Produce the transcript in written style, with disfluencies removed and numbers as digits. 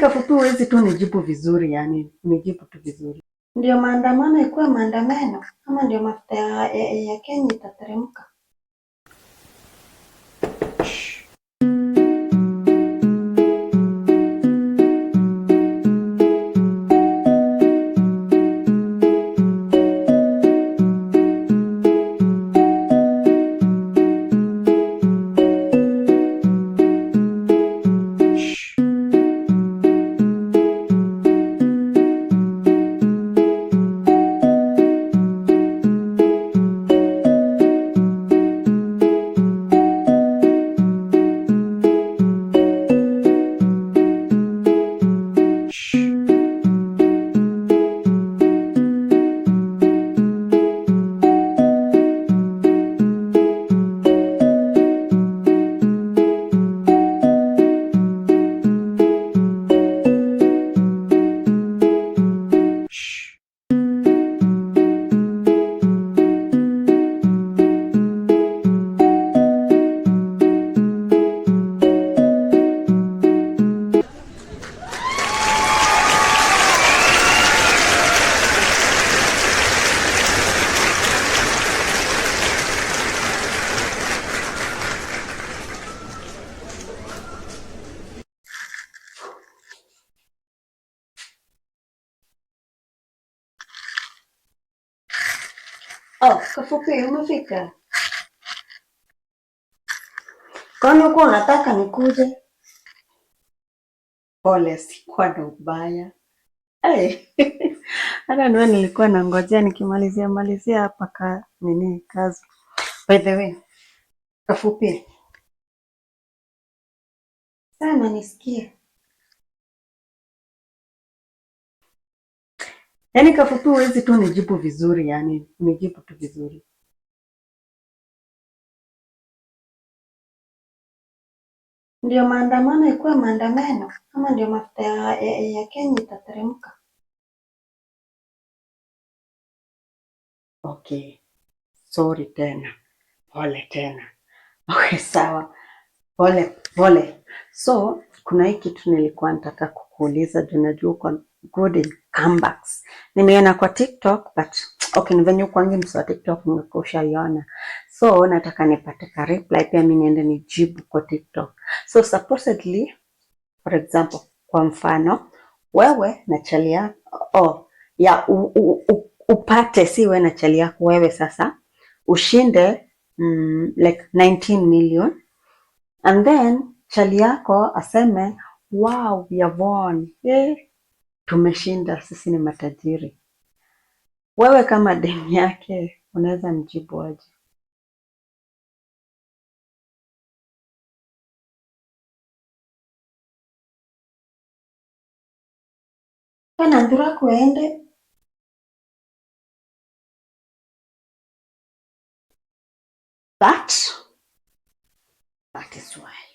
Kafupi huwezi tu nijibu vizuri, yani nijibu tu vizuri. Ndio maandamano ikuwe maandamano ama ndio mafuta ya Kenya itateremka? Oh, Kafupi umefika? Kwani uko unataka nikuje? Pole, sikuwa na ubaya. Hey. Hata niwe nilikuwa nangojea nikimalizia hapa kazi. By the way, Kafupi. Sana nisikie. Yaani Kafupi huwezi tu nijibu vizuri, yani nijibu tu vizuri. Ndio maandamano ikuwe maandamano ama ndio mafuta ya Kenya itateremka? Okay. Sorry tena. Pole tena. Okay, sawa. Pole. So, kuna hii kitu nilikuwa nataka kukuuliza juu najua uko good in comebacks. Nimeona kwa TikTok but okay, ni venye uko wangi msa TikTok ningekuwa ushaiona. So, nataka nipate ka reply pia mimi niende nijibu kwa TikTok. So, supposedly, for example, kwa mfano, wewe na chali yako, upate si wewe na chali yako, wewe sasa, ushinde like 19 million. And then chali yako aseme wow, we have won. Tumeshinda, sisi ni matajiri. Wewe kama demu yake unaweza mjibu aje? Kana ndura kuende. That is why.